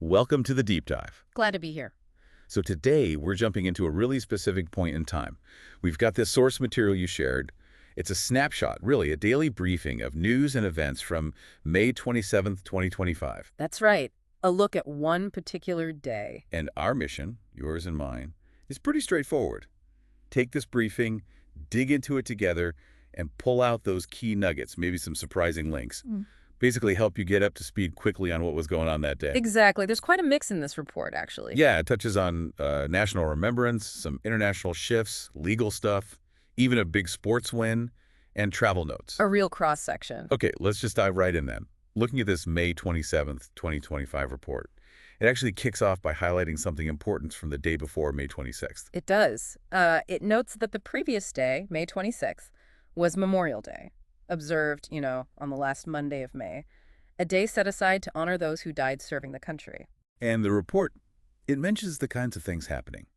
Welcome to the deep dive. Glad to be here. So today we're jumping into a really specific point in time. We've got this source material you shared. It's a snapshot, really, a daily briefing of news and events from May 27th, 2025. That's right. A look at one particular day. And our mission, yours and mine, is pretty straightforward. Take this briefing, dig into it together, and pull out those key nuggets, maybe some surprising links. Basically help you get up to speed quickly on what was going on that day. Exactly. There's quite a mix in this report, actually. Yeah, it touches on national remembrance, some international shifts, legal stuff, even a big sports win, and travel notes. A real cross-section. Okay, let's just dive right in then. Looking at this May 27th, 2025 report, it actually kicks off by highlighting something important from the day before May 26th. It does. It notes that the previous day, May 26th, was Memorial Day, observed, on the last Monday of May, a day set aside to honor those who died serving the country. And the report, it mentions the kinds of things happening.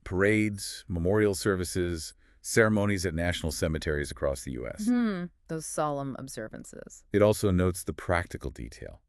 Parades, memorial services, ceremonies at national cemeteries across the U.S. Those solemn observances. It also notes the practical detail.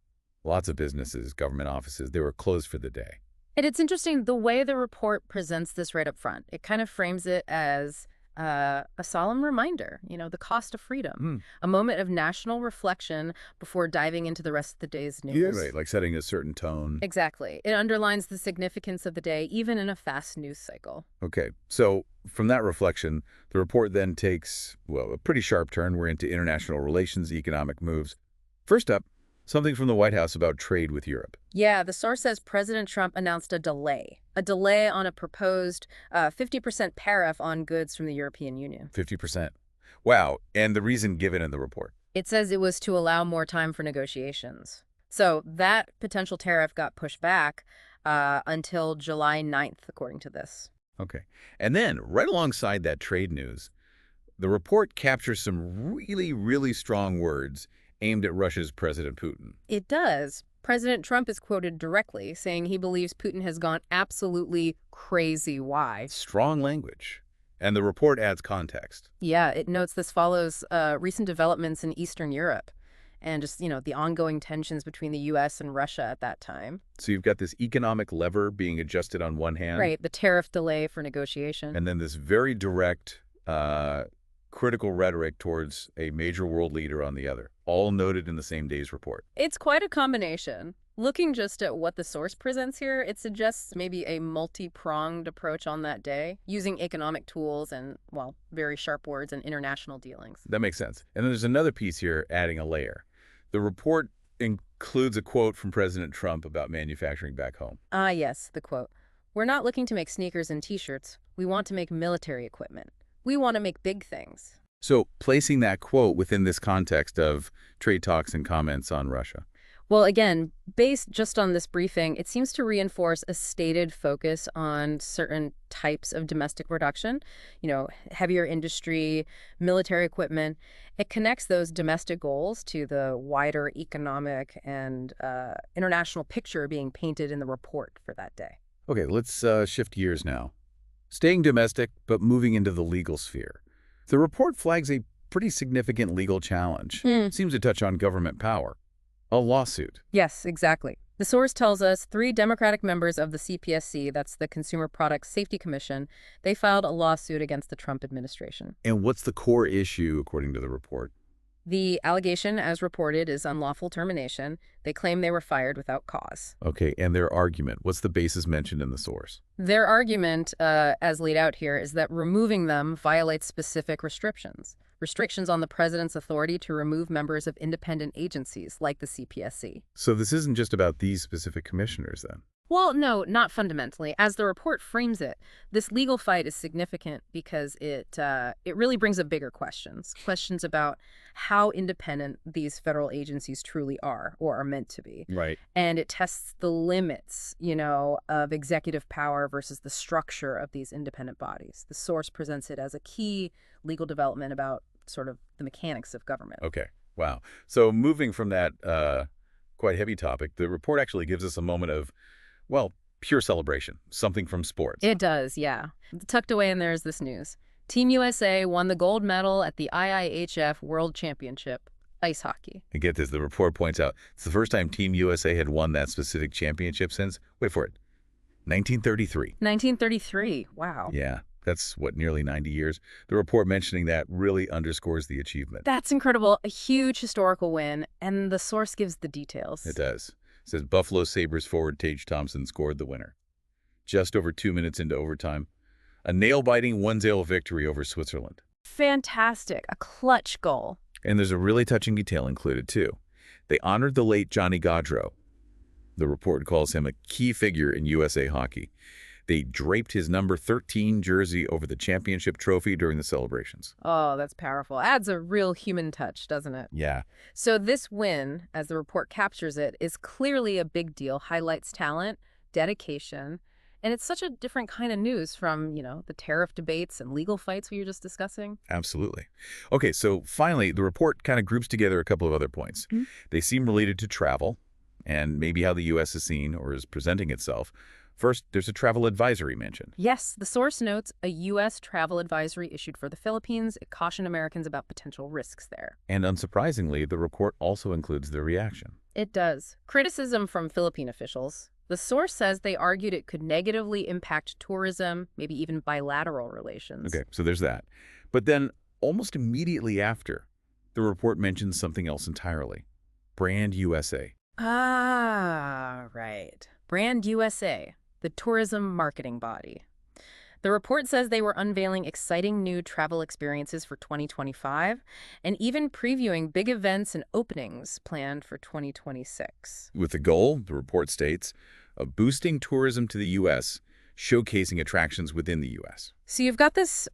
Lots of businesses, government offices, they were closed for the day. And it's interesting the way the report presents this right up front. It kind of frames it as a solemn reminder, the cost of freedom, a moment of national reflection before diving into the rest of the day's news. Yeah, right, like setting a certain tone. Exactly. It underlines the significance of the day, even in a fast news cycle. Okay, so from that reflection, the report then takes, a pretty sharp turn. We're into international relations, economic moves. First up, something from the White House about trade with Europe. Yeah, the source says President Trump announced a delay on a proposed 50% tariff on goods from the European Union. 50%. Wow, and the reason given in the report. It says it was to allow more time for negotiations. So that potential tariff got pushed back until July 9th, according to this. Okay, and then right alongside that trade news, the report captures some really, really strong words aimed at Russia's President Putin. It does. President Trump is quoted directly saying he believes Putin has gone absolutely crazy. Why? Strong language. And the report adds context. Yeah, it notes this follows recent developments in Eastern Europe and just, the ongoing tensions between the U.S. and Russia at that time. So you've got this economic lever being adjusted on one hand. Right, the tariff delay for negotiation. And then this very direct, critical rhetoric towards a major world leader on the other, all noted in the same day's report. It's quite a combination. Looking just at what the source presents here, it suggests maybe a multi-pronged approach on that day, using economic tools and, very sharp words and international dealings. That makes sense. And then there's another piece here adding a layer. The report includes a quote from President Trump about manufacturing back home. Ah, yes, the quote. "We're not looking to make sneakers and T-shirts. We want to make military equipment. We want to make big things." So placing that quote within this context of trade talks and comments on Russia. Well, again, based just on this briefing, it seems to reinforce a stated focus on certain types of domestic production, heavier industry, military equipment. It connects those domestic goals to the wider economic and international picture being painted in the report for that day. Okay, let's shift gears now. Staying domestic, but moving into the legal sphere. The report flags a pretty significant legal challenge. It seems to touch on government power. A lawsuit. Yes, exactly. The source tells us 3 Democratic members of the CPSC, that's the Consumer Product Safety Commission, they filed a lawsuit against the Trump administration. And what's the core issue, according to the report? The allegation, as reported, is unlawful termination. They claim they were fired without cause. Okay, and their argument. What's the basis mentioned in the source? Their argument, as laid out here, is that removing them violates specific restrictions. Restrictions on the president's authority to remove members of independent agencies like the CPSC. So this isn't just about these specific commissioners, then? Well, no, not fundamentally. As the report frames it, this legal fight is significant because it really brings up bigger questions about how independent these federal agencies truly are or are meant to be. Right. And it tests the limits, of executive power versus the structure of these independent bodies. The source presents it as a key legal development about sort of the mechanics of government. Okay. Wow. So moving from that quite heavy topic, the report actually gives us a moment of, pure celebration, something from sports. It does, yeah. Tucked away in there is this news. Team USA won the gold medal at the IIHF World Championship. Ice hockey. And get this, the report points out it's the first time Team USA had won that specific championship since, wait for it, 1933. 1933. Wow. Yeah, that's what, nearly 90 years. The report mentioning that really underscores the achievement. That's incredible. A huge historical win, and the source gives the details. It does. It says Buffalo Sabres forward Tage Thompson scored the winner. Just over 2 minutes into overtime. A nail-biting 1-0 victory over Switzerland. Fantastic. A clutch goal. And there's a really touching detail included, too. They honored the late Johnny Gaudreau. The report calls him a key figure in USA hockey. They draped his number 13 jersey over the championship trophy during the celebrations. Oh, that's powerful. Adds a real human touch, doesn't it? Yeah. So this win, as the report captures it, is clearly a big deal, highlights talent, dedication, and it's such a different kind of news from, the tariff debates and legal fights we were just discussing. Absolutely. Okay, so finally, the report kind of groups together a couple of other points. Mm-hmm. They seem related to travel and maybe how the U.S. is seen or is presenting itself. First, there's a travel advisory mentioned. Yes, the source notes a U.S. travel advisory issued for the Philippines. It cautioned Americans about potential risks there. And unsurprisingly, the report also includes the reaction. It does. Criticism from Philippine officials. The source says they argued it could negatively impact tourism, maybe even bilateral relations. Okay, so there's that. But then, almost immediately after, the report mentions something else entirely. Brand USA. Ah, right. Brand USA, the tourism marketing body. The report says they were unveiling exciting new travel experiences for 2025 and even previewing big events and openings planned for 2026. With the goal, the report states, of boosting tourism to the U.S., showcasing attractions within the U.S. So you've got this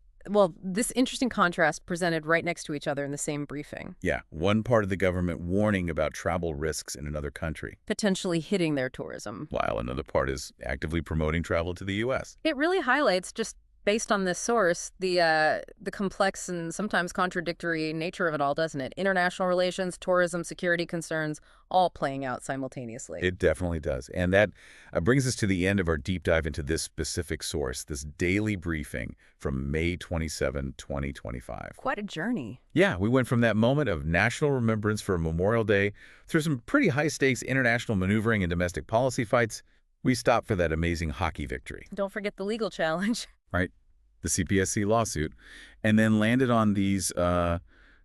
interesting contrast presented right next to each other in the same briefing. Yeah, one part of the government warning about travel risks in another country, Potentially hitting their tourism. while another part is actively promoting travel to the U.S. It really highlights, just based on this source, the complex and sometimes contradictory nature of it all, doesn't it? International relations, tourism, security concerns, all playing out simultaneously. It definitely does. And that brings us to the end of our deep dive into this specific source, this daily briefing from May 27, 2025. Quite a journey. Yeah, we went from that moment of national remembrance for Memorial Day through some pretty high-stakes international maneuvering and domestic policy fights. We stopped for that amazing hockey victory. Don't forget the legal challenge. Right? The CPSC lawsuit, and then landed on these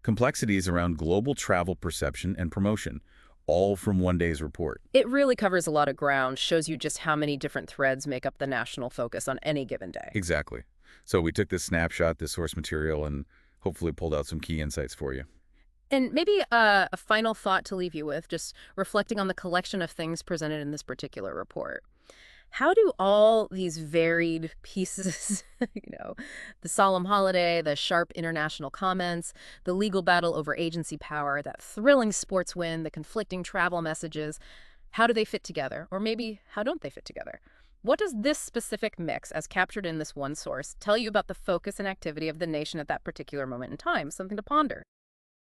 complexities around global travel perception and promotion, all from one day's report. It really covers a lot of ground, shows you just how many different threads make up the national focus on any given day. Exactly. So we took this snapshot, this source material, and hopefully pulled out some key insights for you. And maybe a final thought to leave you with, just reflecting on the collection of things presented in this particular report. How do all these varied pieces, the solemn holiday, the sharp international comments, the legal battle over agency power, that thrilling sports win, the conflicting travel messages, how do they fit together? Or maybe how don't they fit together? What does this specific mix, as captured in this one source, tell you about the focus and activity of the nation at that particular moment in time? Something to ponder.